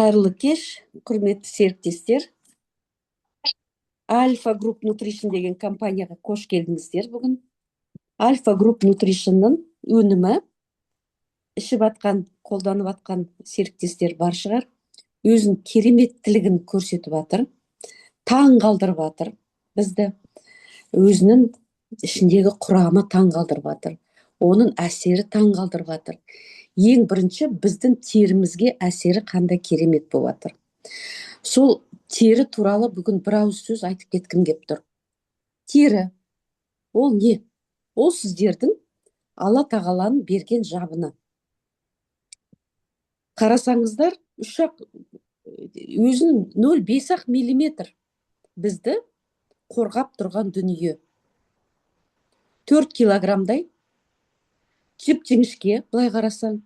Қайырлы кеш, құрметті серіктестер. Альфа Групп Nutrition деген компанияға қош келдіңіздер бүгін. Альфа Групп Nutrition'ның өнімі ішіп атқан, қолданып атқан серіктестер бар шығар. Өзінің кереметтілігін көрсетіп атыр. Таң қалдырып атыр бізді. Өзінің ішіндегі құрамы таң қалдырып атыр. Оның әсері таң қалдырып атыр. Ең бірінші біздің терімізге әсері қандай керемет болып атыр. Сол тері туралы бүгін бір ауыз сөз айтып кеткім кеп тұр. Тері, ол не? Ол сіздердің Алла тағаланың берген жабыны. Қарасаңыздар, өзін 0,5 миллиметр бізді қорғап тұрған дүние. 4 килограммдай жіп-жіңішке, былай қарасаң,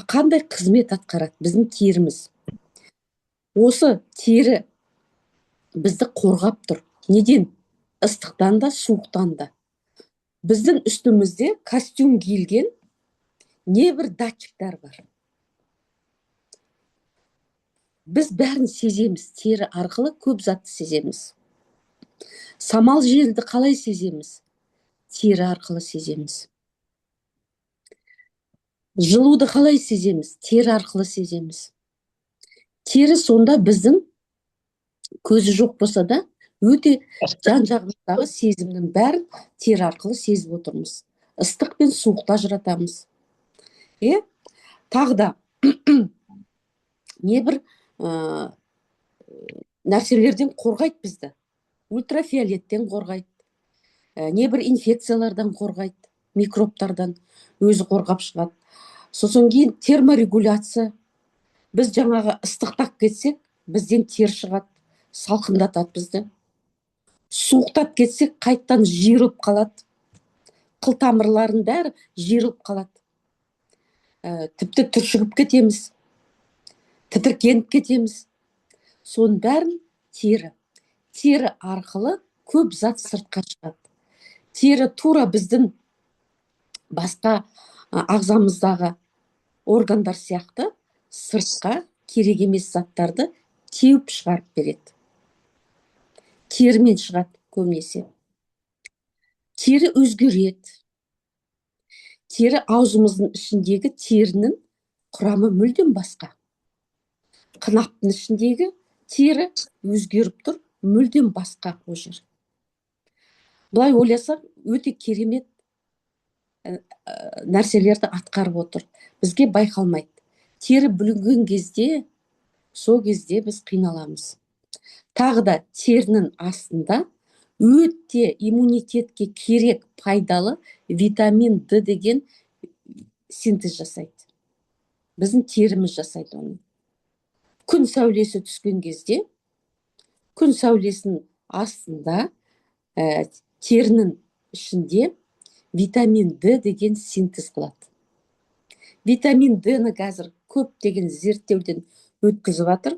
қандай қызмет атқарады біздің теріміз. Осы тері бізді қорғап тұр. Неден? Ыстықтан да, суықтан да. Біздің үстімізде костюм киілген небір датчиктар бар. Біз бәрін сеземіз, тері арқылы көп затты сеземіз. Самал желді қалай сеземіз? Тері арқылы сеземіз. Жылуды қалай сеземіз? Тері арқылы сеземіз. Тері сонда біздің көзі жоқ болса да, өте жан-жағымыздағы сезімнің бәрін тері арқылы сезіп отырмыз. Ыстық пен суықта ажыратамыз. Тағы да небір нәрселерден қорғайды бізді. Ультрафиолеттен қорғайды. Небір инфекциялардан қорғайды, микробтардан өзі қорғап шығады. Сосын кейін терморегуляция. Біз жаңағы ыстықтап кетсек, бізден тер шығады, салқындатады бізді. Суықтап кетсек, қайттан жиырылып қалады. Қылтамырларын бәрі жиырылып қалады. Тіпті түршігіп кетеміз. Тітіркеніп кетеміз. Соның бәрін тері. Тері арқылы көп зат сыртқа шығады. Тері тура біздің басқа ағзамыздағы органдар сияқты сыртқа керек емес заттарды теуіп шығарып береді. Терімен шығады көбінесе. Тері өзгереді. Тері аузымыздың ішіндегі терінің құрамы мүлдем басқа. Қынаптың ішіндегі тері өзгеріп тұр, мүлдем басқа о жер. Бұлай ойласақ, өте керемет нәрселерді атқарып отыр. Бізге байқалмайды. Тері бүлінген кезде, сол кезде біз қиналамыз. Тағы да терінің астында өте иммунитетке керек пайдалы витамин D деген синтез жасайды. Біздің теріміз жасайды оны. Күн сәулесі түскен кезде, күн сәулесінің астында терінің ішінде витамин D деген синтез қылады. Витамин D-ні қазір көп деген зерттеуден өткізіп жатыр.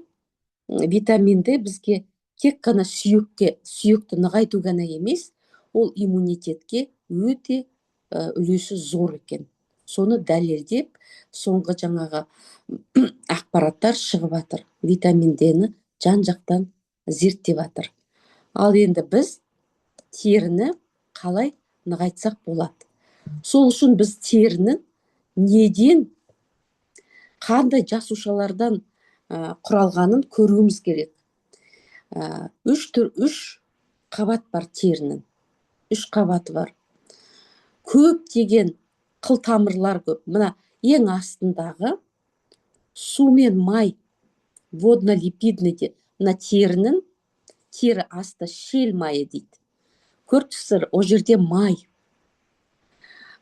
Витамин D бізге тек қана сүйекті нығайту ғана емес, ол иммунитетке өте үлесі зор екен. Соны дәлелдеп, соңғы жаңағы ақпараттар шығып жатыр. Витамин D-ні жан-жақтан зерттеп жатыр. Ал енді біз теріні қалай нығайтсақ болады? Сол үшін біз терінің неден, қандай жасушалардан құралғанын көруіміз керек. 3 қабат бар терінің. 3 қабаты бар. Көп деген қылтамырлар көп. Мына ең астындағы су мен май, водно-липидный де, мына терінің, тері асты шел майы дейді. Көрдіңіздер, о жерде май.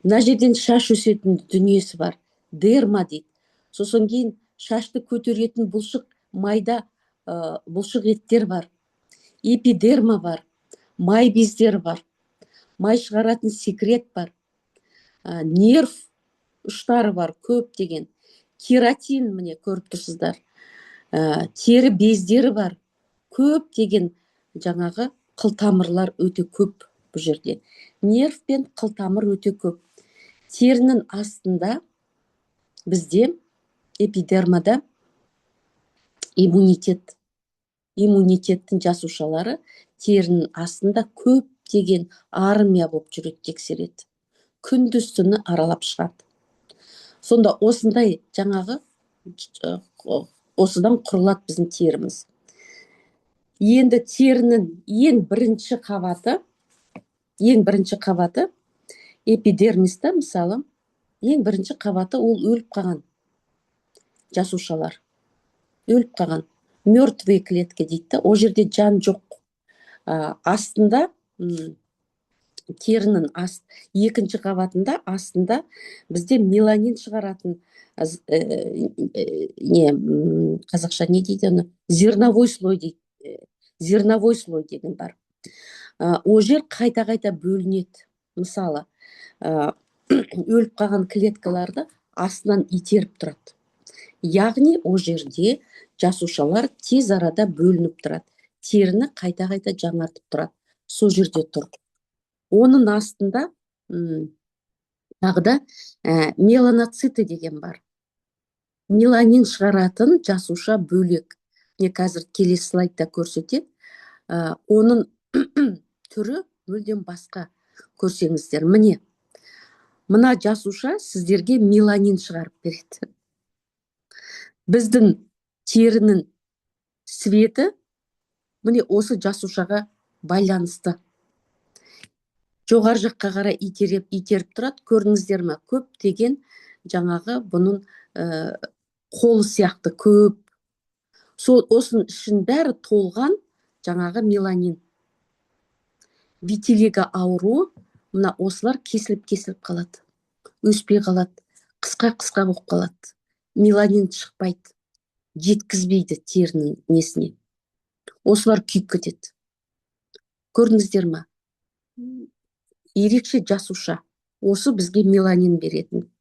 Мына жерден шаш өсетін дүниесі бар. Дерма дейді. Сосын кейін шашты көтеретін бұлшық майда бұлшық еттер бар. Эпидерма бар. Май бездері бар. Май шығаратын секрет бар. Нерв ұштары бар, көп деген. Кератин, міне көріп тұрсыздар. Тері бездері бар. Көп деген жаңағы қылтамырлар өте көп бұл жерде. Нерв пен қылтамыр өте көп. Терінің астында бізде эпидермада иммунитеттің жасушалары терінің астында көптеген армия болып жүреді, тексереді. Күндіз түні аралап шығады. Сонда осындай жаңағы осыдан құрылады біздің теріміз. Енді терінің ең бірінші қабаты эпидермиста, мысалы, ең бірінші қабаты ол өліп қалған жасушалар. Өліп қалған мертвые клетки дейді. Ол жерде жан жоқ. Астында терінің екінші қабатында астында бізде меланин шығаратын қазақша не дейді оны, зерновой слой дейді. Зерновой слой деген бар. Ол жер қайта бөлінеді. Мысалы, өліп қалған клеткаларды астынан итеріп тұрады. Яғни ол жерде жасушалар тез арада бөлініп тұрады. Теріні қайта жаңартып тұрады. Сол жерде тұр. Оның астында тағы да меланоциты деген бар. Меланин шығаратын жасуша бөлек. Не қазір келесі слайдта көрсетеді. Оның түрі мүлдем басқа. Көрсеңіздер, міне. Мына жасуша сіздерге меланин шығарып береді. Біздің терінің светі міне осы жасушаға байланысты. Жоғар жаққа қарай итеріп тұрады. Көрдіңіздер ме? Көптеген жаңағы бұның қолы сияқты көп. Осының ішін бәрі толған жаңағы меланин. Витилиго ауруы, мына осылар кесіліп қалады. Өспей қалады. Қысқа болып қалады. Меланин шықпайды. Жеткізбейді терінің несіне. Осылар күйіп кетеді. Көрдіңіздер ме? Ерекше жасуша. Осы бізге меланин беретін.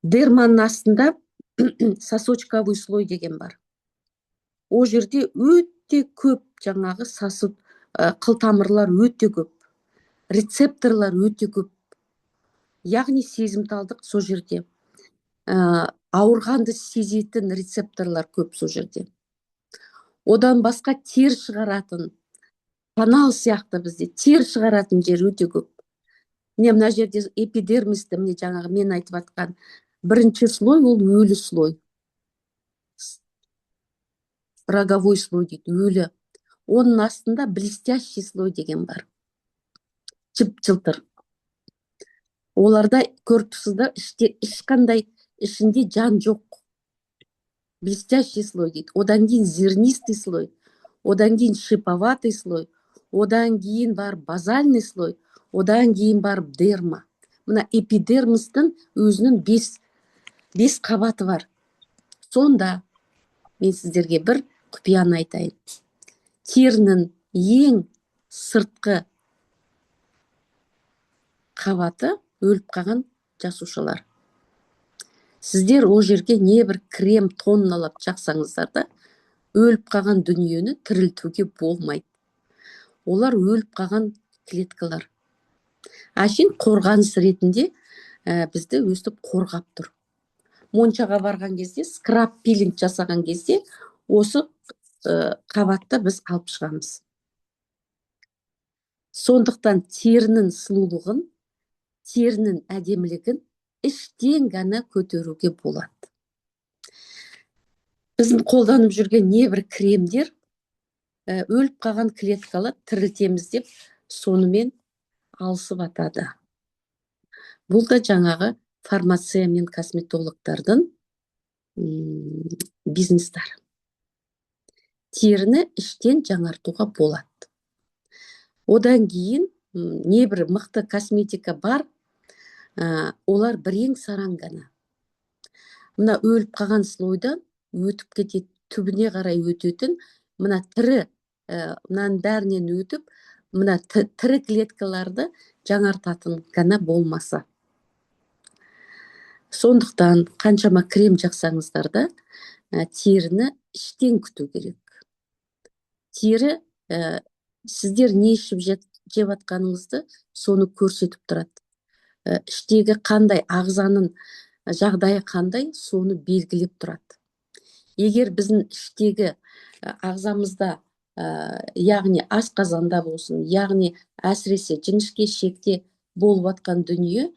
Дерманың астында сосочковый слой деген бар. Ол жерде өте көп жаңағы сосуд, қылтамырлар өте көп. Рецепторлар өте көп. Яғни сезімталдық сол жерде. Ауырғанды сезетін рецепторлар көп сол жерде. Одан басқа тер шығаратын, канал сияқты бізде тер шығаратын жер өте көп. Мына жерде эпидермисті, жаңағы мен айтып атқан бірінші слой, ол өлі слой. Роговой слой дейді, өлі. Оның астында блестящий слой деген бар. Жып-жылтыр. Оларда көріп тұрсыздар, ешқандай ішінде жан жоқ. Блестящий слой дейді. Одан кейін зернистый слой, одан кейін шиповатый слой, одан кейін бар базальный слой, одан кейін бар дерма. Мына эпидермистің өзінің 5 қабаты бар. Сонда мен сіздерге бір құпияны айтайын. Терінің ең сыртқы қабаты өліп қалған жасушалар. Сіздер ол жерге не бір крем тонналап жақсаңыздар да, өліп қалған дүниені тірілтуге болмайды. Олар өліп қалған клеткалар. Әшейін қорғаныс ретінде бізді өстіп қорғап тұр. Моншаға барған кезде, скраб пилинг жасаған кезде, осы қабатта біз алып шығамыз. Сондықтан терінің сұлулығын, терінің әдемілігін іштен ғана көтеруге болады. Біздің қолданып жүрген небір кремдер өліп қалған клеткалар тірілтеміз деп сонымен алысып атады. Бұл да жаңағы фармация мен косметологтардың бизнестары. Теріні іштен жаңартуға болады. Одан кейін небір мықты косметика бар, олар бірең сараң ғана. Мына өліп қалған слойдан өтіп кетеді, түбіне қарай өтетін, мына тірі, мынаның бәрінен өтіп, мына тірі клеткаларды жаңартатын ғана болмаса. Сондықтан қаншама крем жақсаңыздар да, теріні іштен күту керек. Тері сіздер не ішіп жеп атқаныңызды соны көрсетіп тұрады. Іштегі қандай, ағзаның жағдайы қандай, соны белгілеп тұрады. егер біздің іштегі ағзамызда яғни асқазанда болсын, яғни әсіресе жіңішке шекте болып жатқан дүние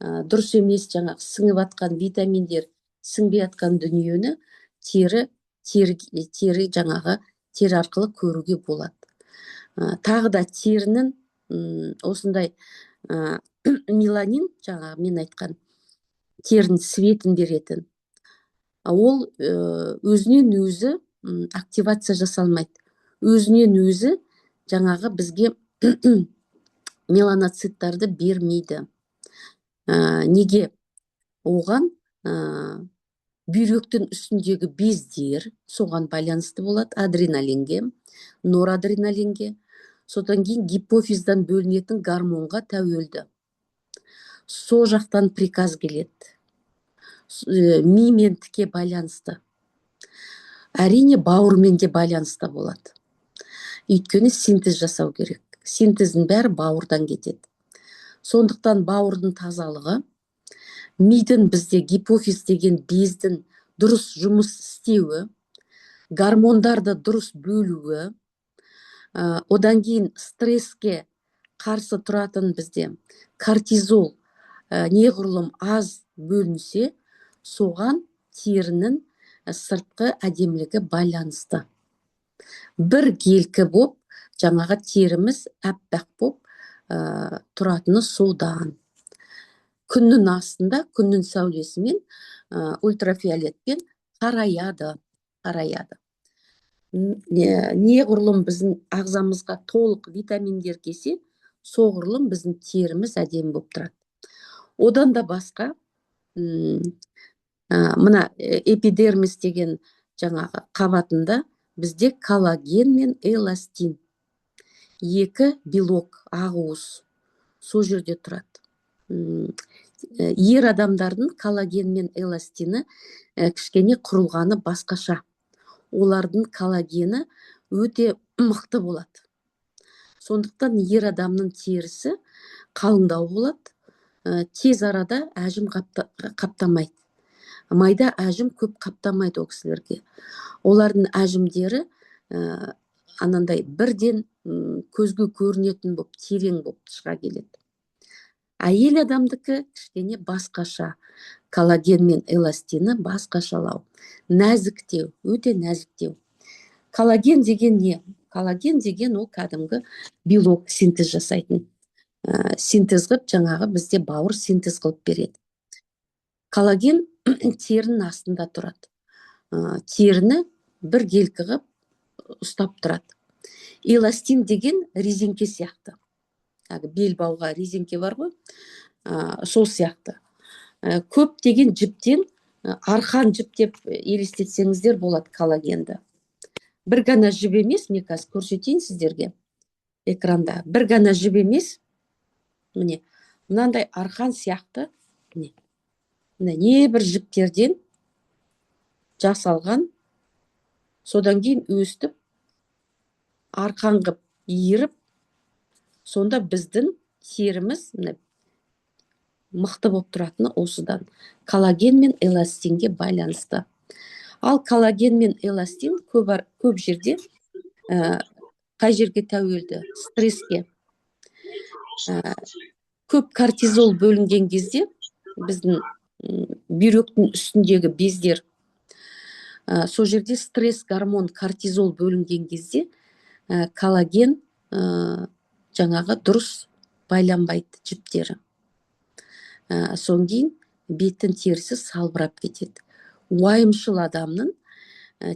дұрыс емес, жаңағы сіңіп жатқан витаминдер сіңбей жатқан дүниені тері жаңағы тері арқылы көруге болады. Тағы да терінің осындай меланин, жаңағы мен айтқан терінің светін беретін, ол өзінен өзі активация жасалмайды. Өзінен өзі жаңағы бізге меланоциттарды бермейді. Неге? Оған бүйректің үстіндегі бездер соған байланысты болады, адреналинге, норадреналинге, содан кейін гипофиздан бөлінетін гормонға тәуелді. Со жақтан приказ келеді. Мимен тіке байланысты. Әрине бауырмен де байланысты болады. Өйткені синтез жасау керек. Синтездің бәрі бауырдан кетеді. Сондықтан бауырдың тазалығы, мидың бізде гипофиз деген бездің дұрыс жұмыс істеуі, гормондарды дұрыс бөлуі, одан кейін стресске қарсы тұратын бізде кортизол неғұрлым аз бөлінсе, соған терінің сыртқы әдемілігі байланысты. Бір келкі боп, жаңағы теріміз әппақ боп тұратыны содан. Күннің астында, күннің сәулесімен, ультрафиолетпен қараяды. Неғұрлым біздің ағзамызға толық витаминдер келсе, соғұрлым біздің теріміз әдемі боп тұрады. Одан да басқа, мына эпидермис деген жаңағы қабатында бізде коллаген мен эластин, екі белок, ақуыз сол жерде тұрады. Ер адамдардың коллаген мен эластины кішкене құрылғаны басқаша. Олардың коллагені өте мықты болады. Сондықтан ер адамның терісі қалыңдау болады, тез арада әжім қаптамайды. Майда әжім көп қаптамайды ол кісілерге. Олардың әжімдері анандай бірден көзге көрінетін боп, терең боп шыға келеді. Әйел адамдікі кішкене басқаша. Коллаген мен эластины басқашалау. Нәзіктеу, өте нәзіктеу. Коллаген деген не? Коллаген деген ол кәдімгі белок синтез жасайтын. Синтез қылып, жаңағы бізде бауыр синтез қылып береді. Коллаген терінің астында тұрады. Теріні бір келкі қылып ұстап тұрады. Эластин деген резинке сияқты. Белбауға резинке бар ғой, сол сияқты. Көп деген жіптен арқан жіп деп елестетсеңіздер болады коллагенді. Бір ғана жіп емес, мен қазір көрсетейін сіздерге экранда. Бір ғана жіп емес, міне, мынандай арқан сияқты, не бір жіптерден жасалған, содан кейін өстіп, арқан қып, иіріп, сонда біздің теріміз мықты болып тұратыны осыдан. Коллаген мен эластинге байланысты. Ал коллаген мен эластин көп жерде қай жерге тәуелді? Стресске. Көп кортизол бөлінген кезде біздің бүйректің үстіндегі бездер, сол жерде стресс гормон кортизол бөлінген кезде коллаген жаңағы дұрыс байланбайды жіптері. Соң кейін беттің терісі салбырап кетеді. Уайымшыл адамның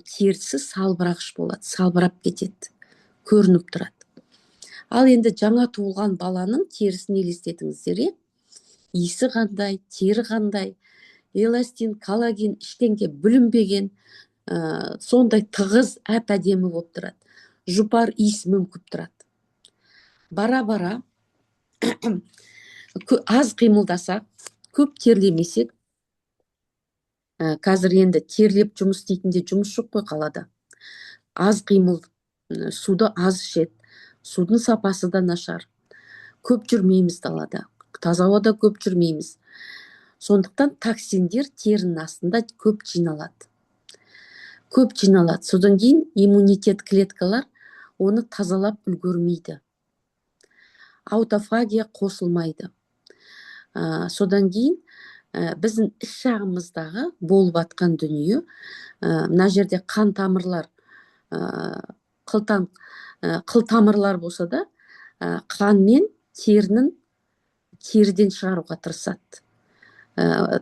терісі салбырағыш болады, салбырап кетеді, көрініп тұрады. Ал енді жаңа туылған баланың терісін елестетіңіздер, иісі қандай, тері қандай, эластин, коллаген іштенге бүлінбеген, сондай тығыз, әп-әдемі болып тұрады. Жұпар иіс мүңкіп тұрады. Бара-бара аз қимылдасақ, көп терлемесек, қазір енді терлеп жұмыс дейтінде жұмыс жоқ қой қалада. Аз қимыл, суды аз ішеді, судың сапасы да нашар. Көп жүрмейміз далада, таза ауада көп жүрмейміз. Сондықтан токсиндер терінің астында көп жиналады. көп жиналады. Содан кейін иммунитет клеткалар оны тазалап үлгермейді. Аутофагия қосылмайды. Содан кейін біздің іш жағымыздағы болып атқан дүние, мына жерде қан тамырлар, қылтамырлар болса да, қан мен теріден шығаруға тырысады.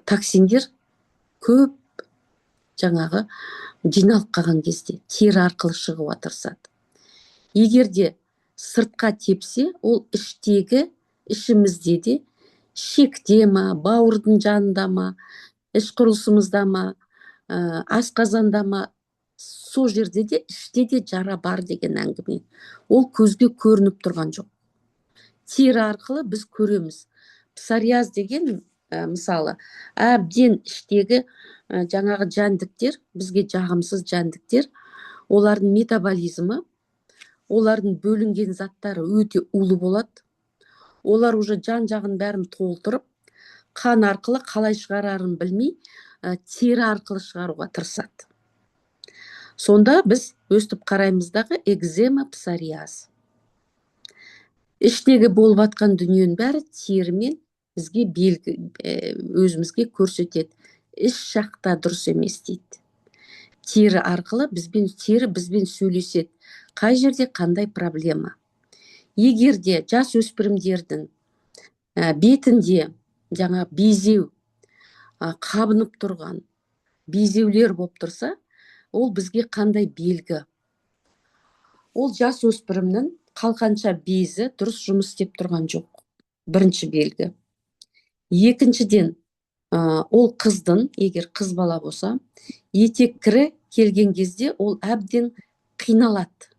Токсиндер көп жаңағы жиналып қалған кезде тері арқылы шығуға тырысады. Егер де сыртқа тепсе, ол ішімізде де, шекте ма, бауырдың жанында ма, іш құрылысымызда ма, асқазанда ма, сол жерде де, іште де жара бар деген әңгіме. Ол көзге көрініп тұрған жоқ. Тері арқылы біз көреміз. Псориаз деген мысалы әбден іштегі жаңағы жәндіктер, бізге жағымсыз жәндіктер, олардың метаболизмі, олардың бөлінген заттары өте улы болады. Олар уже жан-жағын бәрін толтырып, қан арқылы қалай шығарарын білмей, тері арқылы шығаруға тырысады. Сонда біз өстіп қараймыздағы экзема, псориаз. Іштегі болып атқан дүниенің бәрі терімен бізге өзімізге көрсетеді. Іш жақта дұрыс емес дейді. Тері арқылы тері бізбен сөйлеседі. Қай жерде қандай проблема. Егер де жас өспірімдердің бетінде жаңа безеу, қабынып тұрған безеулер болып тұрса, ол бізге қандай белгі? Ол жас өспірімнің қалқанша безі дұрыс жұмыс істеп тұрған жоқ. Бірінші белгі. Екіншіден, ол қыздың, егер қыз бала болса, етек кірі келген кезде ол әбден қиналады.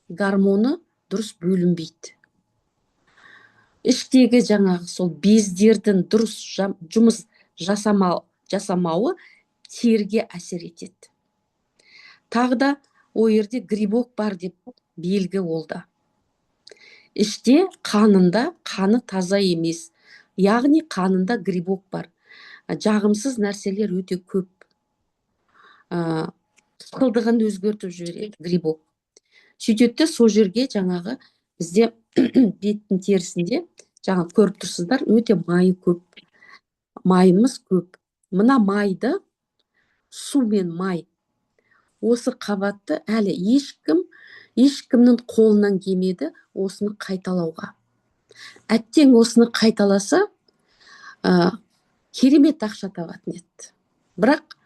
Гормоны дұрыс бөлінбейді. Іштегі жаңағы сол бездердің дұрыс жұмыс жасамауы теріге әсер етеді. Тағы да о жерде грибок бар деп белгі олда. Іште қаны таза емес. Яғни қанында грибок бар. Жағымсыз нәрселер өте көп. Қылдығын өзгертіп жібереді грибок. Сөйтеді, сол жерге жаңағы бізде беттің терісінде, жаңа көріп тұрсыздар, өте майы көп. Майымыз көп. Мына майды, су мен май, осы қабатты әлі ешкімнің қолынан келмеді осыны қайталауға. Әттең осыны қайталаса, керемет ақша табатын еді. Бірақ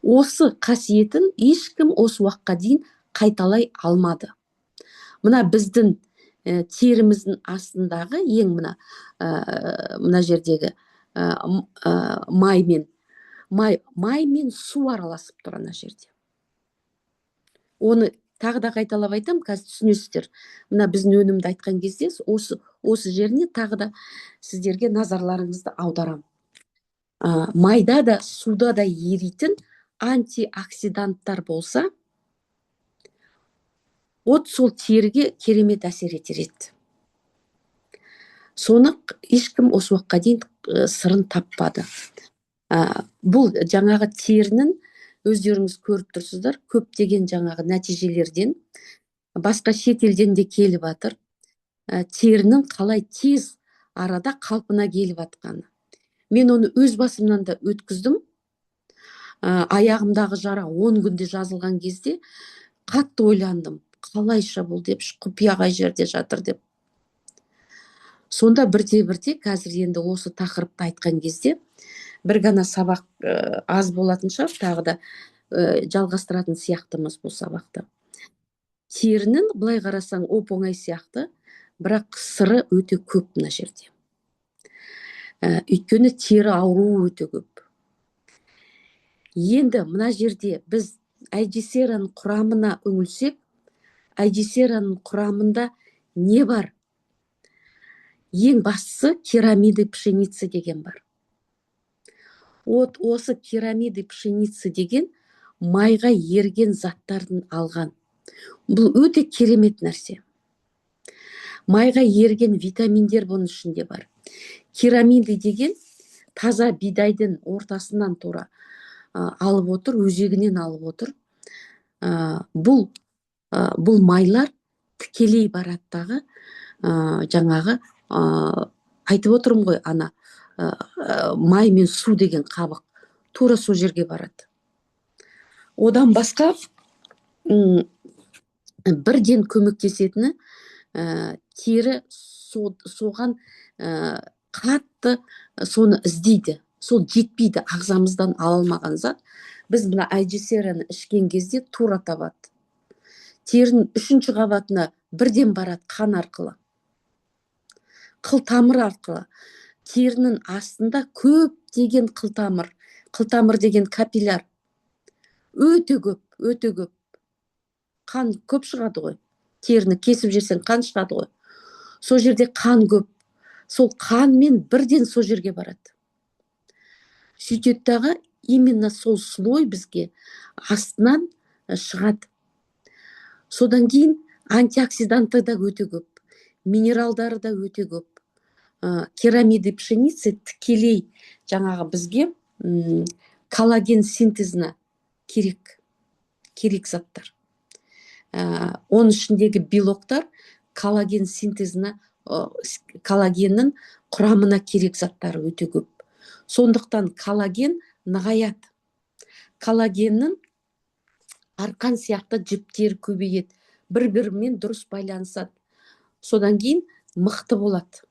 осы қасиетін ешкім осы уақытқа дейін қайталай алмады. Мына біздің теріміздің астындағы ең мына жердегі май мен су араласып тұр ана жерде. Оны тағы да қайталап айтам, қазір түсінесіздер. Мына біздің өнімді айтқан кезде осы жеріне тағы да сіздерге назарларыңызды аударам. Майда да, суда да еритін антиоксиданттар болса, сол теріге керемет әсер етер еді. Соны ешкім осы уақытқа дейін сырын таппады. Бұл жаңағы терінің, өздеріңіз көріп тұрсыздар, көптеген жаңағы нәтижелерден, басқа шетелден де келіп жатыр. Терінің қалай тез арада қалпына келіп жатқаны. Мен оны өз басымнан да өткіздім. Аяғымдағы жара 10 күнде жазылған кезде қатты ойландым. Қалайша бұл деп, құпия қай жерде жатыр деп. Сонда бірте қазір енді осы тақырыпты айтқан кезде бір ғана сабақ аз болатын шығар, тағы да жалғастыратын сияқтымыз бұл сабақты. Терінің былай қарасаң оп-оңай сияқты, бірақ сыры өте көп мына жерде. Өйткені тері ауруы өте көп. Енді мына жерде біз айдисераның құрамына үңілсек, айдисераның құрамында не бар? Ең бастысы керамиды пшеница деген бар. Осы керамиды пшеница деген майға ерген заттардың алған. Бұл өте керемет нәрсе. Майға ерген витаминдер бұның ішінде бар. Керамиды деген таза бидайдың ортасынан тура алып отыр, өзегінен алып отыр. Бұл майлар тікелей барады дағы жаңағы айтып отырмын ғой, ана май мен су деген қабық тура сол жерге барады. Одан басқа бірден көмектесетіні тері соған қатты соны іздейді. Сол жетпейді, ағзамыздан ала алмаған зат. Біз мына айжесераны ішкен кезде тура табады. Терінің 3-ші қабатына бірден барады қан арқылы, қылтамыр арқылы. Терінің астында көптеген қылтамыр деген капилляр өте көп. Қан көп шығады ғой. Теріні кесіп жерсең қан шығады ғой. Сол жерде қан көп. Сол қанмен бірден сол жерге барады. Сөйтеттігі именно сол слой бізге астынан шығады. Содан кейін антиоксиданты да өте көп, минералдары да өте көп. Керамиды пшеница тікелей жаңағы бізге коллаген синтезіне керек заттар. Оның ішіндегі белоктар коллаген синтезіне, коллагеннің құрамына керек заттары өте көп. Сондықтан коллаген нығаяды. Коллагеннің арқан сияқты жіптері көбейеді, бір-бірімен дұрыс байланысады. Содан кейін мықты болады.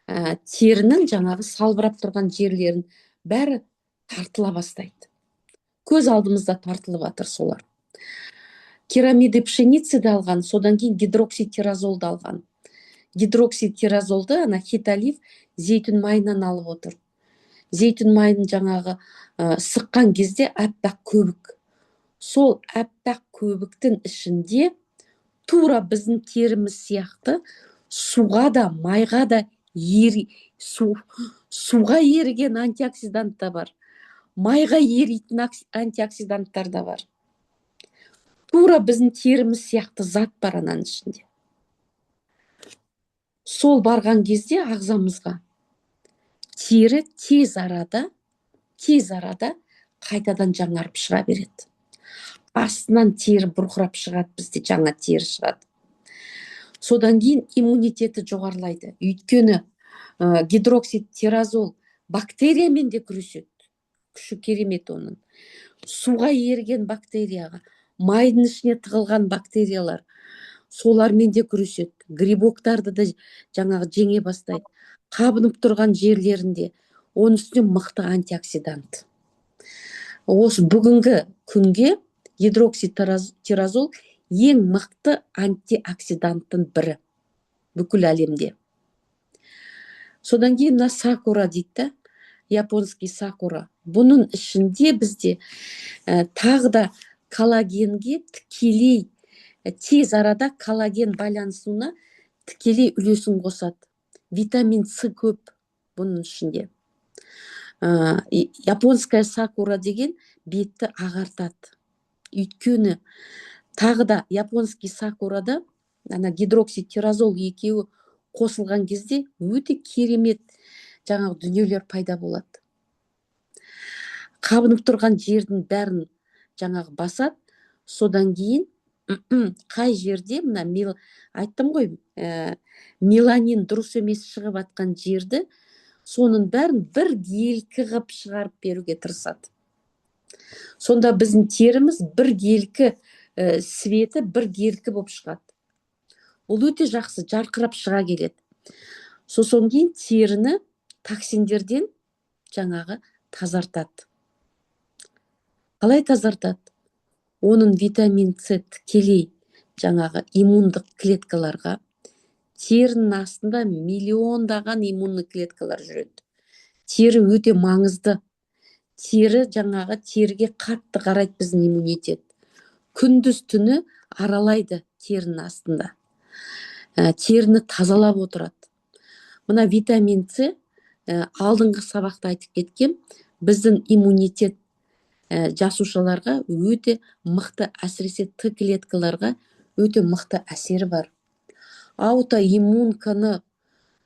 Терінің жаңағы салбырап тұрған жерлерін бәрі тартыла бастайды. Көз алдымызда тартылып жатыр солар. Керамиды пшеницады алған, содан кейін гидрокситиразолды алған. Гидрокситиразолды ана хиталив зейтүн майынан алып отыр. Зейтүн майын жаңағы сыққан кезде әппақ көбік. Сол әппақ көбіктің ішінде тура біздің теріміз сияқты суға да, майға да суға еріген антиоксидант та бар. Майға еритін антиоксиданттар да бар. Тура біздің теріміз сияқты зат бар ананың ішінде. Сол барған кезде ағзамызға тері тез арада қайтадан жаңарып шыға береді. Астынан тері бұрқырап шығады, бізде жаңа тері шығады. Содан кейін иммунитеті жоғарылайды. Өйткені гидрокситиразол бактериямен де күреседі. Күші керемет оның. Суға еріген бактерияға, майдың ішіне тығылған бактериялар, солармен де күреседі. Грибоктарды да жаңағы жеңе бастайды. Қабынып тұрған жерлерінде оның үстіне мықты антиоксидант. Осы бүгінгі күнге гидрокситиразол ең мықты антиоксиданттың бірі бүкіл әлемде. Содан кейін мына сакура дейді, японский сакура. Бұның ішінде бізде тағы да коллагенге тікелей тез арада коллаген байланысуына тікелей үлесін қосады. Витамин С көп бұның ішінде. Японская сакура деген бетті ағартады. Өйткені тағы да японский сакурада ана гидрокситиразол екеуі қосылған кезде өте керемет жаңағы дүниелер пайда болады. Қабынып тұрған жердің бәрін жаңағы басады. Содан кейін қай жерде мына айттым ғой, меланин дұрыс емес шығып атқан жерді соның бәрін бір елкі ғып шығарып беруге тырысады. Сонда біздің теріміз бір елкі светі бір елкі болып шығады. Ол өте жақсы, жарқырап шыға келеді. Сосын кейін теріні токсиндерден жаңағы тазартады. Қалай тазартады? Оның витамин С тікелей жаңағы иммундық клеткаларға, терінің астында миллиондаған иммунный клеткалар жүреді. Тері өте маңызды. Тері жаңағы теріге қатты қарайды біздің иммунитет. Күндіз түні аралайды терінің астында. Теріні тазалап отырады. Мына витамин С алдыңғы сабақта айтып кеткен, біздің иммунитет жасушаларға өте мықты, әсіресе Т клеткаларға өте мықты әсері бар. Аутоиммунканы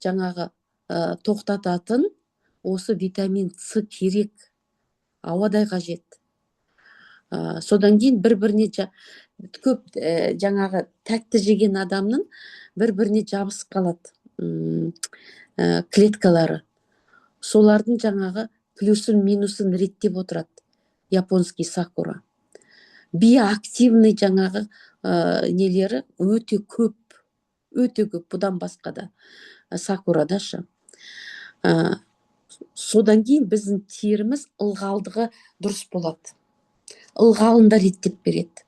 жаңағы тоқтататын осы витамин С керек, ауадай қажет. Содан кейін бір-біріне көп жаңағы тәтті жеген адамның бір-біріне жабысып қалады клеткалары. Солардың жаңағы плюсын минусын реттеп отырады японский сакура. Биоактивный жаңағы нелері өте көп. Бұдан басқа да сакурадашы. Содан кейін біздің теріміз ылғалдығы дұрыс болады. Ылғалын да реттеп береді.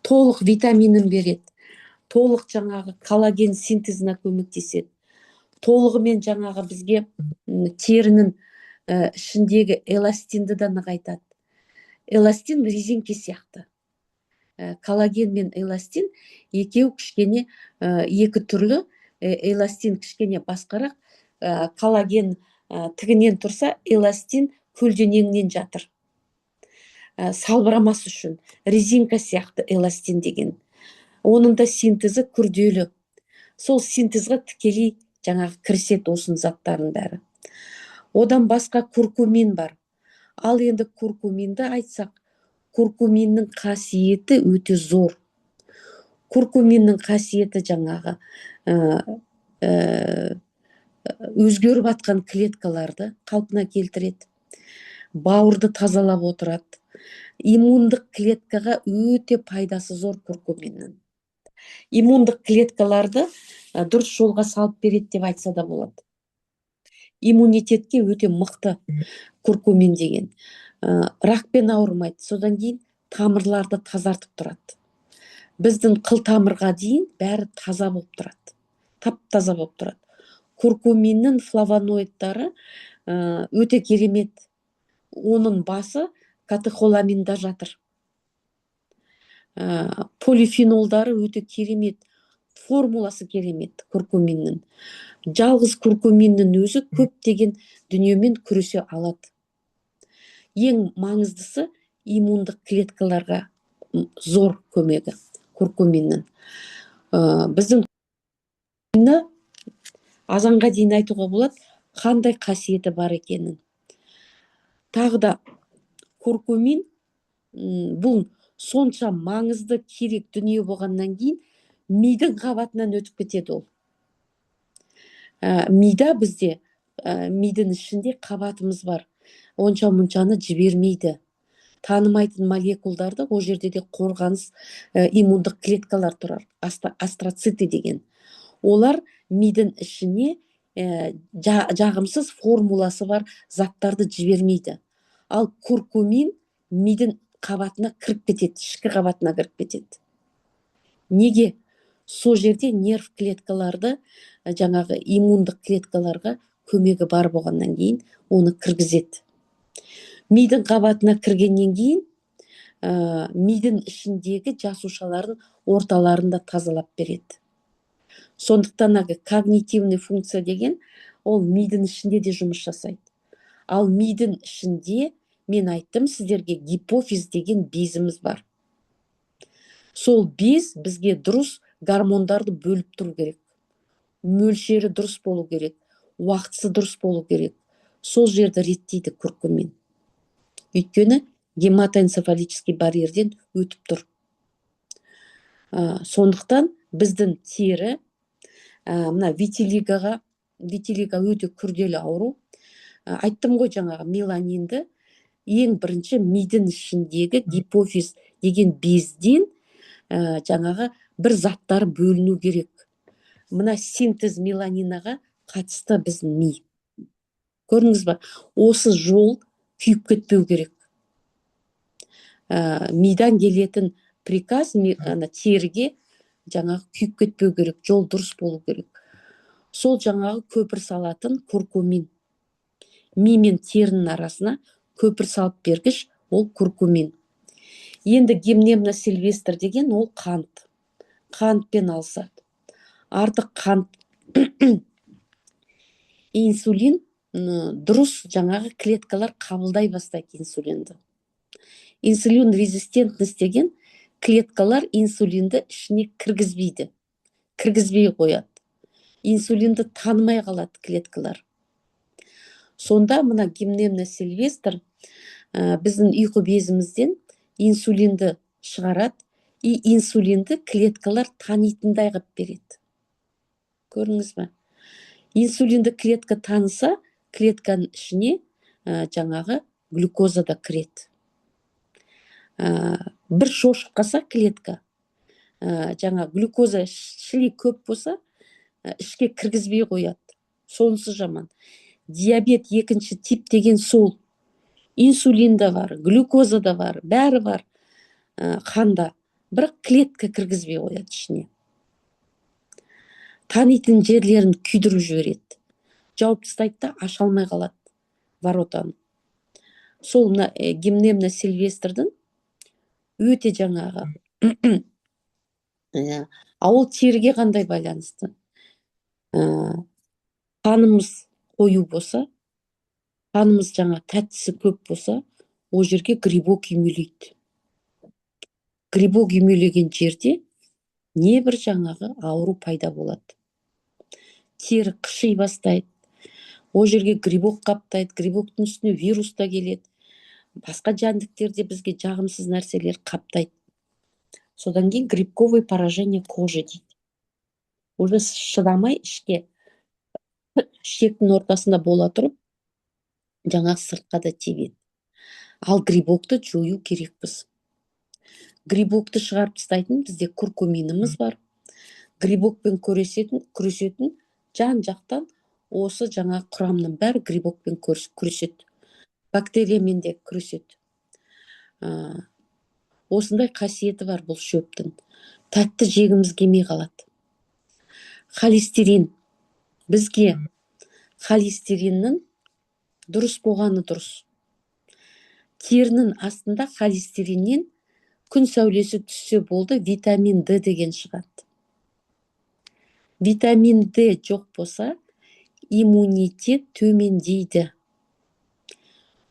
Толық витаминін береді. Толық жаңағы коллаген синтезіне көмектеседі. Толығымен жаңағы бізге терінің ішіндегі эластинді да нығайтады. Эластин резинке сияқты. Коллаген мен эластин екеу кішкене екі түрлі. Эластин кішкене басқарақ. Коллаген тігінен тұрса, эластин көлденеңнен жатыр. Салбырамас үшін резинка сияқты эластин деген. Оның да синтезі күрделі. Сол синтезға тікелей жаңағы кіріседі осының заттардың бәрі. Одан басқа куркумин бар. Ал енді куркуминді айтсақ, куркуминнің қасиеті өте зор. Куркуминнің қасиеті жаңағы өзгеріп атқан клеткаларды қалпына келтіреді. Бауырды тазалап отырады. Иммундық клеткаға өте пайдасы зор куркуминнің. Иммундық клеткаларды дұрыс жолға салып береді деп айтса да болады. Иммунитетке өте мықты куркумин деген. Ракпен ауырмайды. Содан кейін тамырларды тазартып тұрады. Біздің қыл тамырға дейін бәрі таза болып тұрады. Тап-таза болып тұрады. Куркуминнің флавоноидтары өте керемет. Оның басы катехоламинда жатыр. Полифенолдары өте керемет. Формуласы керемет куркуминнің. Жалғыз куркуминнің өзі көптеген дүниемен күресе алады. Ең маңыздысы иммундық клеткаларға зор көмегі куркуминнің. Біздің азанға дейін айтуға болады, қандай қасиеті бар екенін. Тағы да куркумин бұл сонша маңызды керек дүние болғаннан кейін мидың қабатынан өтіп кетеді ол. Мида бізде, мидың ішінде қабатымыз бар. Онша-мұншаны жібермейді. Танымайтын молекулдарды ол жерде де қорғаныс иммундық клеткалар тұрар. Астроциты деген. Олар мидың ішіне жағымсыз формуласы бар заттарды жібермейді. Ал куркумин мидың қабатына кіріп кетеді, ішкі қабатына кіріп кетеді. Неге? Сол жерде нерв клеткаларды, жаңағы иммундық клеткаларға көмегі бар болғаннан кейін оны кіргізеді. Мидың қабатына кіргеннен кейін мидың ішіндегі жасушалардың орталарында тазалап береді. Сондықтан когнитивный функция деген ол мидың ішінде де жұмыс жасайды. Ал мидың ішінде, мен айттым сіздерге, гипофиз деген безіміз бар. Сол без бізге дұрыс гормондарды бөліп тұру керек. Мөлшері дұрыс болу керек, уақытысы дұрыс болу керек. Сол жерді реттейді куркумин. Өйткені гематоэнцефалический барьерден өтіп тұр. Сондықтан біздің тері мына витилиго өте күрделі ауру. Айттым ғой жаңағы меланинді ең бірінші мидың ішіндегі гипофиз деген безден жаңағы бір заттар бөліну керек. Мына синтез меланинаға қатысты біздің ми. Көрдіңіз ба? Осы жол күйіп кетпеу керек. Мидан келетін приказ теріге жаңағы күйіп кетпеу керек, жол дұрыс болу керек. Сол жаңағы көпір салатын куркумин. Ми мен терінің арасына көпір салып бергіш, ол куркумин. Енді гимнемна сильвестр деген ол қант. Қантпен алысады. Артық қант инсулин дұрыс жаңағы клеткалар қабылдай бастайды инсулинді. Инсулин резистентность деген клеткалар инсулинді ішіне кіргізбейді. Кіргізбей қояды. Инсулинді танымай қалады клеткалар. Сонда мына гимнемна сильвестр біздің ұйқы безімізден инсулинді шығарады, и инсулинді клеткалар танитындай қылып береді. Көрдіңіз бе? Инсулинді клетка таныса, клетканың ішіне жаңағы глюкоза да кіреді. Бір шошып қалса клетка, жаңа глюкоза шілей көп болса, ішке кіргізбей қояды. Сонысы жаман. Диабет екінші тип деген сол. Инсулин да бар, глюкоза да бар, бәрі бар қанда. Бірақ клетка кіргізбей қояды ішіне. Танитын жерлерін күйдіріп жібереді. Жауып тастайды да аша алмай қалады воротаны. Сол гимнемна сильвестрдің өте жаңағы. Ол теріге қандай байланысты? Қанымыз қою болса, қанымыз жаңа тәттісі көп болса, ол жерге грибок үймелейді. Грибок үймелеген жерде небір жаңағы ауру пайда болады. Тері қыши бастайды. Ол жерге грибок қаптайды, грибоктың үстіне вирус та келеді. Басқа жәндіктерде бізге жағымсыз нәрселер қаптайды. Содан кейін грибковое поражение кожи дейді. Уже шыдамай ішке, ішектің ортасында бола тұрып, жаңағы сыртқа да тебеді. Ал грибокты жою керекпіз. Грибокты шығарып тастайтын бізде куркуминіміз бар. Грибокпен күресетін жан-жақтан осы жаңа құрамның бәрі грибокпен күреседі. Бактериямен де күреседі. Осындай қасиеті бар бұл шөптің. Тәтті жегіміз келмей қалады. Холестерин. Бізге холестериннің дұрыс болғаны дұрыс. Терінің астында холестериннен күн сәулесі түссе болды, витамин D деген шығады. Витамин D жоқ болса, иммунитет төмендейді.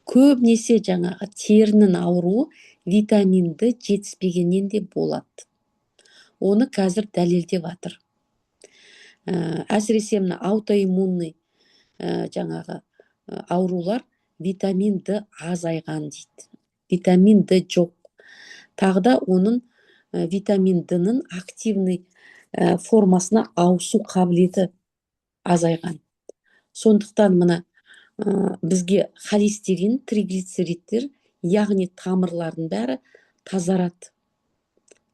Көбінесе жаңағы терінің ауруы витамин D жетіспегеннен де болады. Оны қазір дәлелдеп жатыр. Әсіресе аутоиммунный жаңағы аурулар витамин D азайған дейді. Витамин D жоқ. Тағда оның витамин D-ның активный формасына ауысу қабілеті азайған. Сондықтан бізге холестерин, триглицеридтер, яғни тамырлардың бәрі тазарады.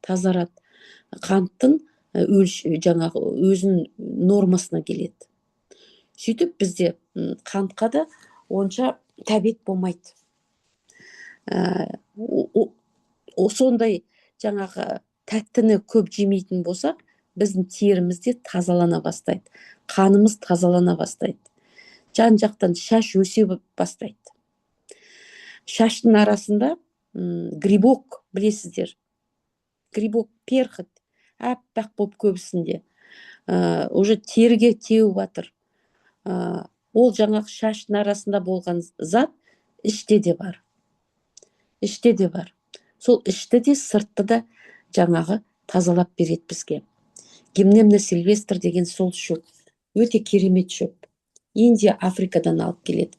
Қанттың жаңағы өзінің нормасына келеді. Сөйтіп бізде қантқа да онша тәбет болмайды. Сондай жаңағы тәттіні көп жемейтін болсақ, біздің терімізде тазалана бастайды. Қанымыз тазалана бастайды. Жан-жақтан шаш өсе бастайды. Шаштың арасында грибок, білесіздер. Грибок перхот, әппақ болып көбісінде. Уже теріге теуіп жатыр. Ол жаңағы шаштың арасында болған зат іште де бар. Сол ішті де сыртты да жаңағы тазалап береді бізге. Гимнемна сильвестр деген сол шөп. Өте керемет шөп. Индия, Африкадан алып келеді.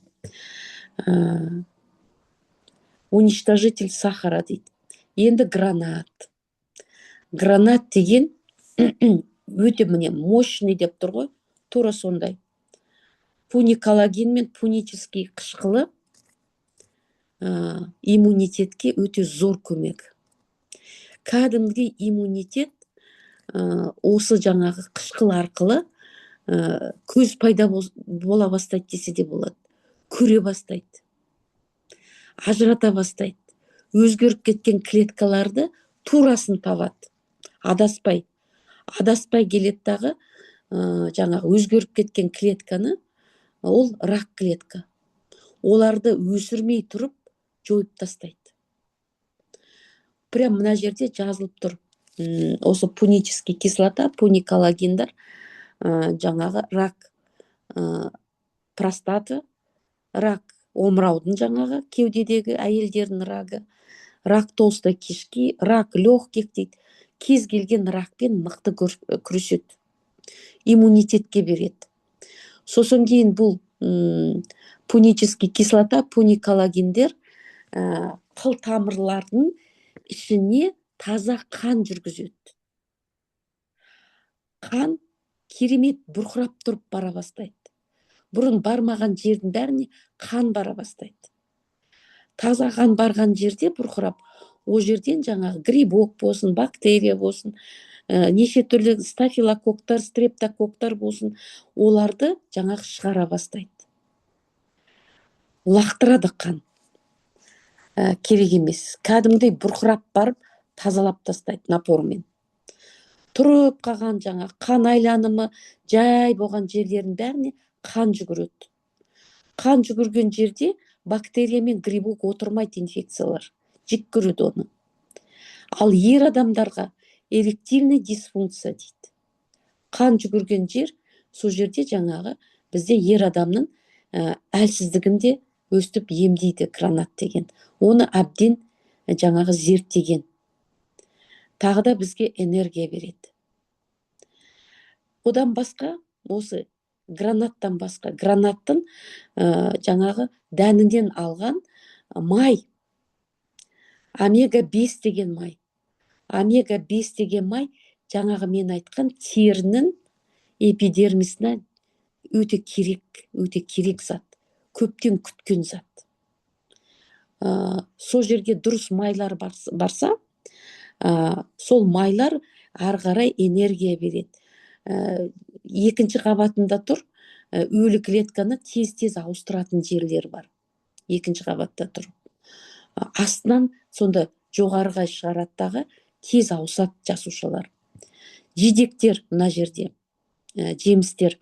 Уничтожитель сахара дейді. Енді гранат. Гранат деген өте мощный деп тұр ғой. Тура сондай. Пуниколлаген мен пунический қышқылы иммунитетке өте зор көмек. Кәдімгі иммунитет осы жаңағы қышқыл арқылы көз пайда бола бастайды десе де болады. Көре бастайды. Ажырата бастайды. Өзгеріп кеткен клеткаларды турасын табады. Адаспай келеді дағы жаңағы өзгеріп кеткен клетканы, ол рак клетка. Оларды өсірмей тұрып жойып тастайды. Прям мына жерде жазылып тұр. Осы пунический кислота, пуниколлагендар жаңағы рак простаты, рак омыраудың жаңағы кеудедегі әйелдердің рагы, рак толстой кишки, рак легких дейді. Кез келген ракпен мықты күреседі. Иммунитетке береді. Сосын кейін бұл пунический кислота, пуниколлагендер қыл тамырлардың ішіне таза қан жүргізеді. Қан керемет бұрқырап тұрып бара бастайды. Бұрын бармаған жердің бәріне қан бара бастайды. Таза қан барған жерде бұрқырап, о жерден жаңағы грибок болсын, бактерия болсын, неше түрлі стафилококктар, стрептококктар болсын, оларды жаңағы шығара бастайды. Лақтырады қан. Керек емес. Кәдімгідей бұрқырап барып тазалап тастайды напормен. Тұрып қалған жаңа қан айланымы жай болған жерлердің бәріне қан жүгіреді. Қан жүгірген жерде бактерия мен грибок отырмайды, инфекциялар. Жек көреді оны. Ал ер адамдарға эректильный дисфункция дейді. Қан жүгірген жер, сол жерде жаңағы бізде ер адамның әлсіздігінде өстіп емдейді гранат деген. Оны әбден жаңағы зерттеген. Тағы да бізге энергия береді. Одан басқа, осы гранаттан басқа, гранаттың жаңағы дәнінен алған май, омега-5 деген май. Омега-5 деген май жаңағы мен айтқан терінің эпидермисіне өте керек зат. Көптен күткен зат. Сол жерге дұрыс майлар барса, сол майлар ары қарай энергия береді. Екінші қабатында тұр, өлі клетканы тез ауыстыратын жерлер бар. Екінші қабатта тұр. Астынан сонда жоғарыға шығараттағы тез ауысады жасушалар. Жидектер мына жерде, жемістер,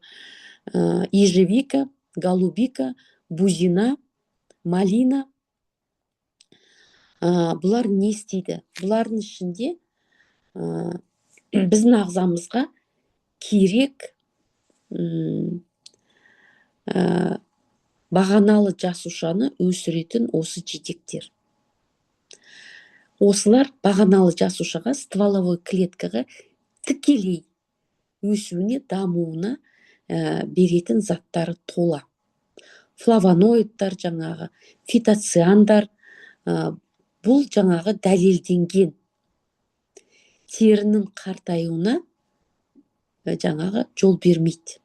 ежевика, голубика, бузина, малина. Бұлар не істейді? Бұлардың ішінде біздің ағзамызға керек бағаналы жасушаны өсіретін осы жидектер. Осылар бағаналы жасушаға, стволовой клеткаға тікелей өсуіне, дамуына беретін заттары тола. Флавоноидтар, жаңағы фитоциандар, бұл жаңағы дәлелденген терінің қартаюына жаңағы жол бермейді.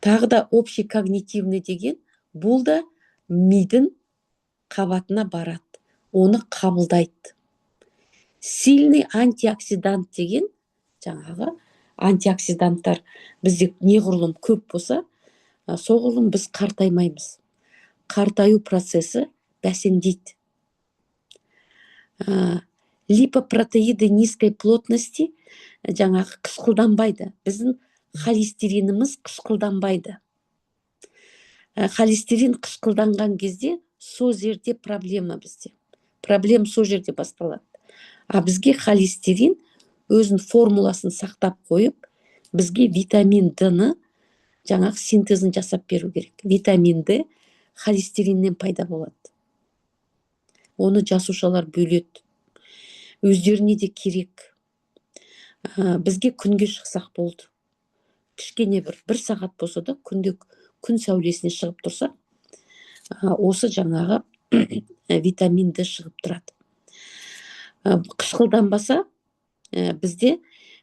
Тағы да общекогнитивный деген, бұл да мидың қабатына барады, оны қабылдайды. Сильный антиоксидант деген, жаңағы антиоксиданттар бізде неғұрлым көп болса, соғұрлым біз қартаймаймыз. Қартаю процесі бәсеңдейді. Липопротеиды низкой плотности жаңағы қышқылданбайды. Біздің холестериніміз қышқылданбайды. Холестерин қышқылданған кезде сол жерде проблема бізде. Проблема сол жерде басталады. Бізге холестерин өзінің формуласын сақтап қойып, бізге витамин D-ны жаңағы синтезін жасап беру керек. Витамин D холестериннен пайда болады. Оны жасушалар бөледі. Өздеріне де керек. Бізге күнге шықсақ болды. Кішкене бір сағат болса да күнде күн сәулесіне шығып тұрса, осы жаңағы витамин D шығып тұрады. Қышқылданбаса, бізде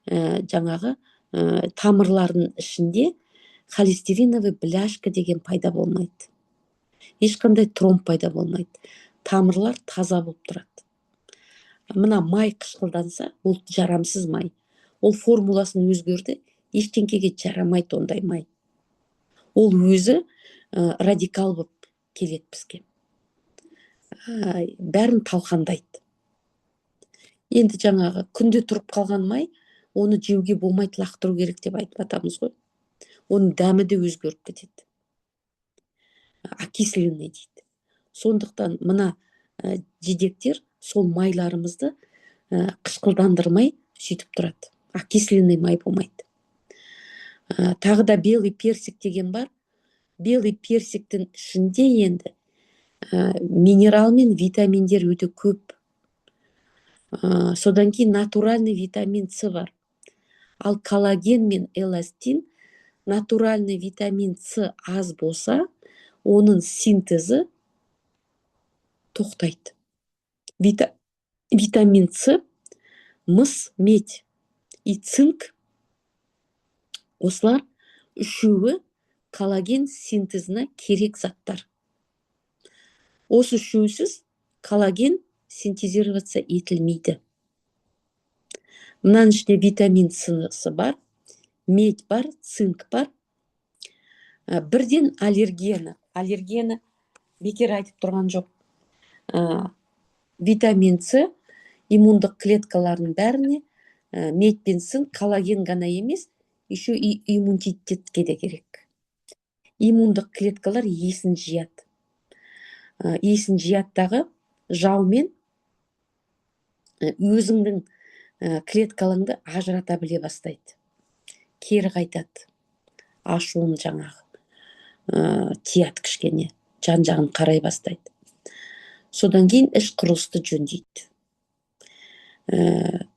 жаңағы тамырлардың ішінде холестериновый бляшка деген пайда болмайды. Ешқандай тромб пайда болмайды. Тамырлар таза болып тұрады. Мына май қышқылданса, ол жарамсыз май. Ол формуласын өзгерді, ештеңкеге жарамайды ондай май. Ол өзі радикал болып келеді бізге. Бәрін талқандайды. Енді жаңағы күнде тұрып қалған май, оны жеуге болмайды, лақтыру керек деп айтып атамыз ғой. Оның дәмі де өзгеріп кетеді. Окисленный дейді. Сондықтан мына жидектер сол майларымызды қышқылдандырмай сөйтіп тұрады. Окисленный май болмайды. Тағы да белый персик деген бар. Белый персиктің ішінде енді минерал мен витаминдер өте көп. Содан кейін натуральный витамин С бар. Ал коллаген мен эластин, натуральный витамин С аз болса, оның синтезі тоқтайды. витамин С, мыс, медь и цинк, осылар үшеуі коллаген синтезіне керек заттар. Осы үшеусіз коллаген синтезироваться етілмейді. Мынаның ішінде витамин С бар, медь бар, цинк бар. Бірден аллергияны бекер айтып тұрған жоқ. Витамин С иммундық клеткалардың бәріне медь пен цинк, коллаген ғана емес, еще иммунитетке де керек. Иммундық клеткалар есін жияды. Есін жияттағы жаумен өзіңнің клеткалыңды ажырата біле бастайды. Кері қайтады. Ашуын жаңағы тияды кішкене, жан-жағын қарай бастайды. Содан кейін іш құрылысты жөндейді.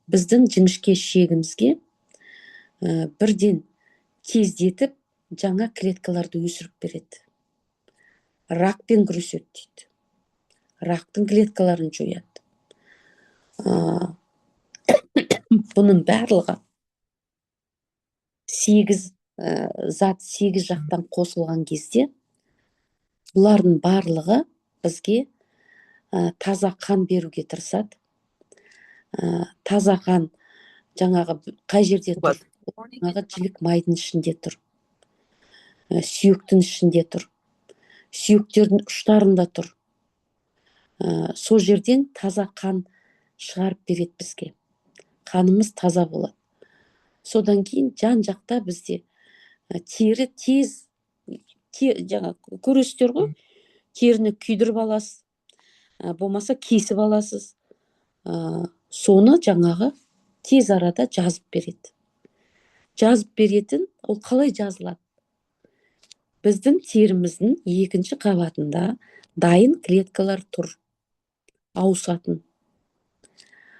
Біздің жіңішке ішегімізге бірден тездетіп жаңа клеткаларды өсіріп береді. Ракпен күреседі дейді. Рактың клеткаларын жояды. Бұның барлығы 8 жақтан қосылған кезде бұлардың барлығы бізге таза қан беруге тырысады. Таза қан жаңағы қай жерде тұр? Жаңағы жілік майдың ішінде тұр. Сүйектің ішінде тұр. Сүйектердің ұштарында тұр. Сол жерден таза қан шығарып береді бізге. Қанымыз таза болады. Содан кейін жан-жақта бізде тері тез, жаңа көресіздер ғой, теріні күйдіріп аласыз, болмаса кесіп аласыз. Соны жаңағы тез арада жазып береді. Жазып беретін, ол қалай жазылады? Біздің теріміздің екінші қабатында дайын клеткалар тұр, ауысатын.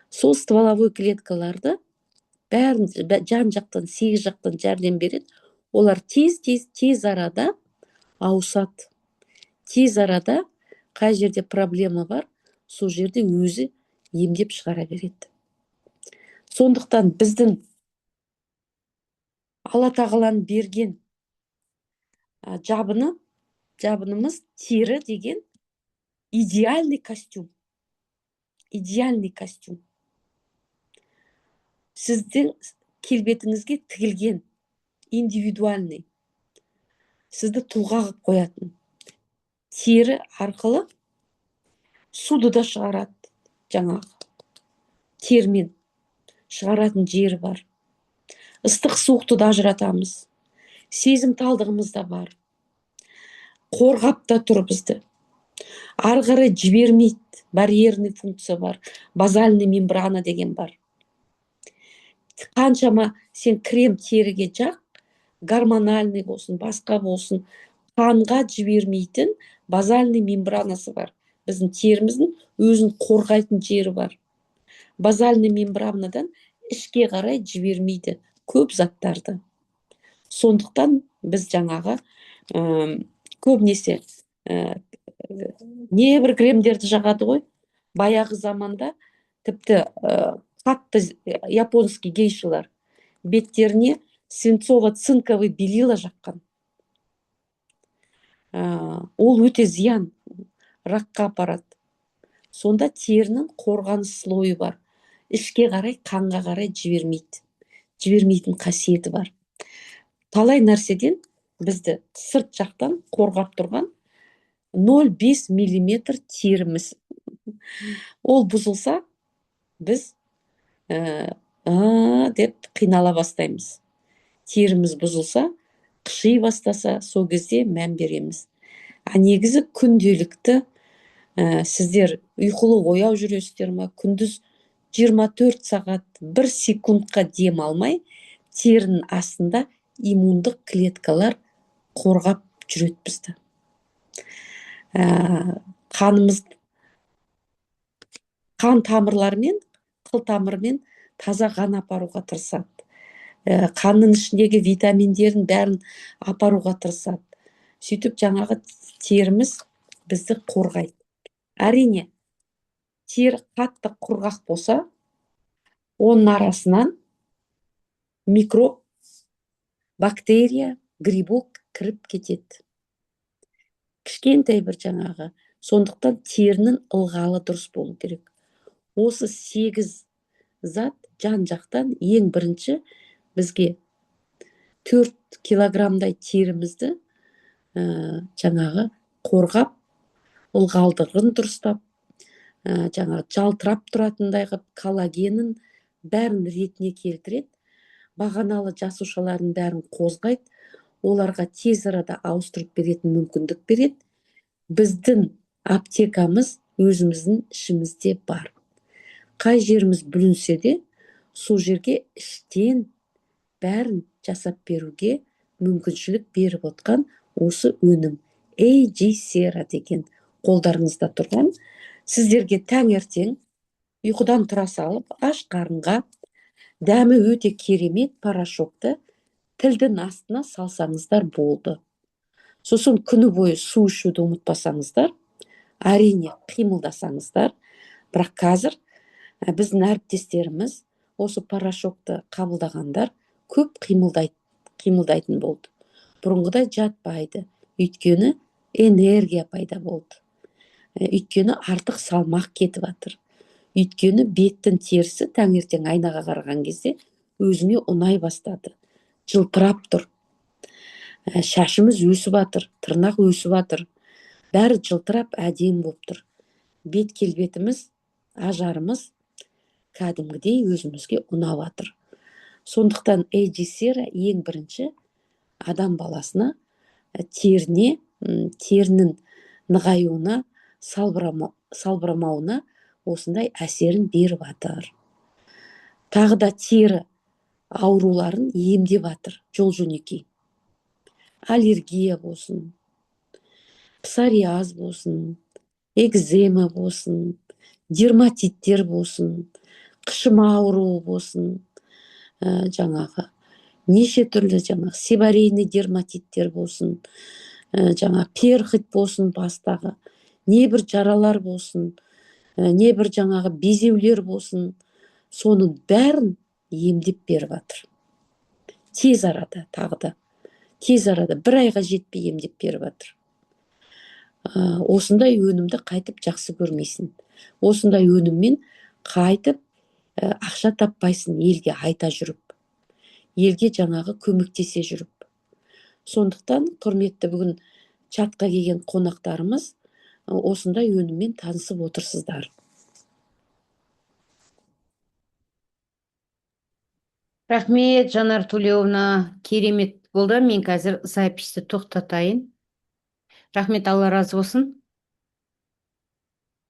Сол стволовой клеткаларды бәрін жан-жақтан, 8 жақтан жәрдем береді. Олар тез арада ауысады. Тез арада қай жерде проблема бар, сол жерде өзі емдеп шығара береді. Сондықтан біздің Алла тағаланың берген жабынымыз тері деген идеальный костюм. Идеальный костюм. Сіздің келбетіңізге тігілген, индивидуальный, сізді тұлға қылып қоятын. Тері арқылы суды да шығарады, жаңағы термен шығаратын жері бар. Ыстық суықты да ажыратамыз. Сезімталдығымыз да бар. Қорғап та тұр бізді. Ары қарай жібермейді. Барьерный функция бар. Базальный мембрана деген бар. Қаншама сен крем теріге жақ, гормональный болсын, басқа болсын, қанға жібермейтін базальный мембранасы бар. Біздің теріміздің өзін қорғайтын жері бар. Базальный мембранадан ішке қарай жібермейді көп заттарды. Сондықтан біз жаңағы көбінесе небір кремдерді жағады ғой. Баяғы заманда тіпті қатты японский гейшалар беттеріне свинцово-цинковый белила жаққан. Ол өте зиян, ракқа апарады. Сонда терінің қорғаныс слойы бар. Ішке қарай, қанға қарай жібермейтін қасиеті бар. Талай нәрседен бізді сырт жақтан қорғап тұрған 0,5 миллиметр теріміз. Ол бұзылса, біз деп қинала бастаймыз. Теріміз бұзылса, қыши бастаса, сол кезде мән береміз. Негізі күнделікті сіздер ұйқылы ояу жүресіздер ме, күндіз 24 сағат 1 секундқа дем алмай, терінің астында иммундық клеткалар қорғап жүреді бізді. Қан тамырлармен, қыл тамырмен таза қан апаруға тырысады. Қанның ішіндегі витаминдерін бәрін апаруға тырысады. Сөйтіп жаңағы теріміз бізді қорғайды. Әрине, тері қатты құрғақ болса, оның арасынан микроб, бактерия, грибок кіріп кетеді. Кішкентай бір жаңағы. Сондықтан терінің ылғалы дұрыс болу керек. Осы 8 зат жан-жақтан ең бірінші бізге 4 килограммдай терімізді жаңағы қорғап, ылғалдығын дұрыстап, жаңағы жалтырап тұратындай қылып, коллагенін бәрін ретіне келтіреді. Бағаналы жасушалардың бәрін қозғайды, оларға тез арада ауыстырып беретін мүмкіндік береді. Біздің аптекамыз өзіміздің ішімізде бар. Қай жеріміз бүлінсе де, сол жерге іштен бәрін жасап беруге мүмкіншілік беріп отқан осы өнім AG-Sera деген қолдарыңызда тұрған. Сіздерге таңертең ұйқыдан тұра салып, аш қарынға дәмі өте керемет порошокты тілдің астына салсаңыздар болды. Сосын күні бойы су ішуді ұмытпасаңыздар, әрине қимылдасаңыздар, бірақ қазір біздің әріптестеріміз осы порошокты қабылдағандар көп қимылдайтын болды. Бұрынғыдай жатпайды, өйткені энергия пайда болды. Өйткені артық салмақ кетіп жатыр. Өйткені беттің терісі таңертең айнаға қараған кезде өзіңе ұнай бастады. Жылтырап тұр. Шашымыз өсіп жатыр, тырнақ өсіп жатыр. Бәрі жылтырап әдемі болып тұр. Бет келбетіміз, ажарымыз кәдімгідей өзімізге ұнап жатыр. Сондықтан AG-Sera ең бірінші адам баласына терінің нығаюына, салбырамауына осындай әсерін беріп жатыр. Тағы да тері ауруларын емдеп жатыр жол-жөнекей. Аллергия болсын, псориаз болсын, экзема болсын, дерматиттер болсын, қышыма ауруы болсын, жаңағы неше түрлі жаңағы сибарейный дерматиттер болсын, жаңа перхоть болсын бастағы, небір жаралар болсын, небір жаңағы безеулер болсын, соның бәрін емдеп беріп жатыр. Тез арада, тағы да тез арада, 1 айға жетпей емдеп беріп жатыр. Осындай өнімді қайтып жақсы көрмейсің. Осындай өніммен қайтып ақша таппайсың, елге айта жүріп, елге жаңағы көмектесе жүріп. Сондықтан құрметті бүгін чатқа келген қонақтарымыз осындай өніммен танысып отырсыздар. Рахмет, Жанар Төлеуовна, керемет болды. Мен қазір записьті тоқтатайын. Рахмет, Алла разы болсын.